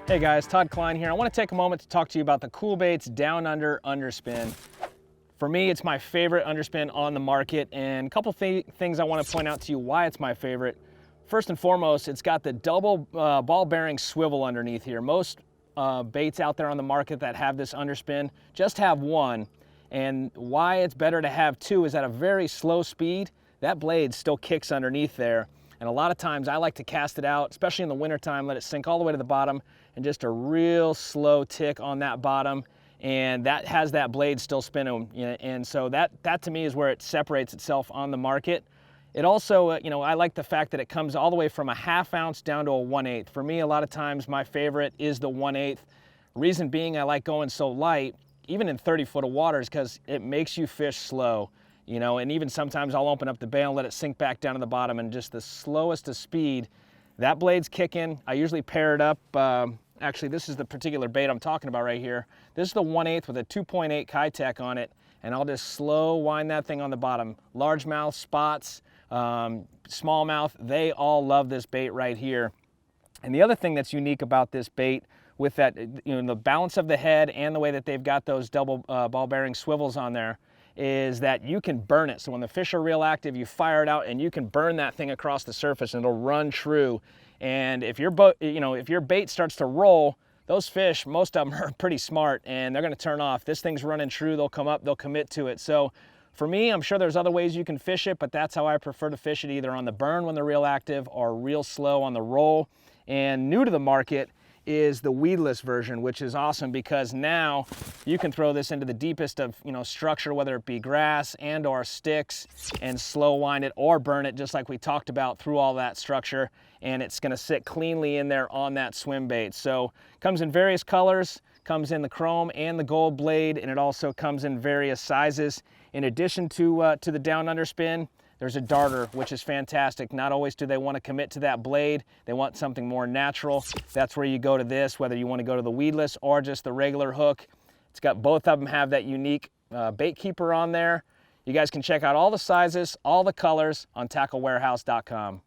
Hey guys, Todd Kline here. I want to take a moment to talk to you about the Coolbaits Down Under Underspin. For me, it's my favorite underspin on the market, and a couple things I want to point out to you why it's my favorite. First and foremost, it's got the double ball bearing swivel underneath here. Most baits out there on the market that have this underspin just have one, and why it's better to have two is at a very slow speed, that blade still kicks underneath there. And a lot of times I like to cast it out, especially in the wintertime, let it sink all the way to the bottom, and just a real slow tick on that bottom, and that has that blade still spinning. And so that to me is where it separates itself on the market. It also, I like the fact that it comes all the way from a 1/2 ounce down to a 1/8. For me, a lot of times my favorite is the 1/8. Reason being I like going so light, even in 30-foot of water, is because it makes you fish slow. And even sometimes I'll open up the bail and let it sink back down to the bottom, and just the slowest of speed, that blade's kicking. I usually pair it up. Actually, this is the particular bait I'm talking about right here. This is the 1/8 with a 2.8 Kitech on it, and I'll just slow wind that thing on the bottom. Largemouth, spots, smallmouth, they all love this bait right here. And the other thing that's unique about this bait, with that, the balance of the head and the way that they've got those double ball bearing swivels on there, is that you can burn it. So when the fish are real active, you fire it out and you can burn that thing across the surface and it'll run true. And if your bait starts to roll, those fish, most of them are pretty smart and they're gonna turn off. This thing's running true, they'll come up, they'll commit to it. So for me, I'm sure there's other ways you can fish it, but that's how I prefer to fish it, either on the burn when they're real active or real slow on the roll. And new to the market is the weedless version, which is awesome because now you can throw this into the deepest of structure, whether it be grass and or sticks, and slow wind it or burn it, just like we talked about, through all that structure, and it's going to sit cleanly in there on that swim bait. So comes in various colors, comes in the chrome and the gold blade, and it also comes in various sizes. In addition to the down underspin, there's a darter, which is fantastic. Not always do they want to commit to that blade. They want something more natural. That's where you go to this, whether you want to go to the weedless or just the regular hook. It's got, both of them have that unique baitkeeper on there. You guys can check out all the sizes, all the colors on tacklewarehouse.com.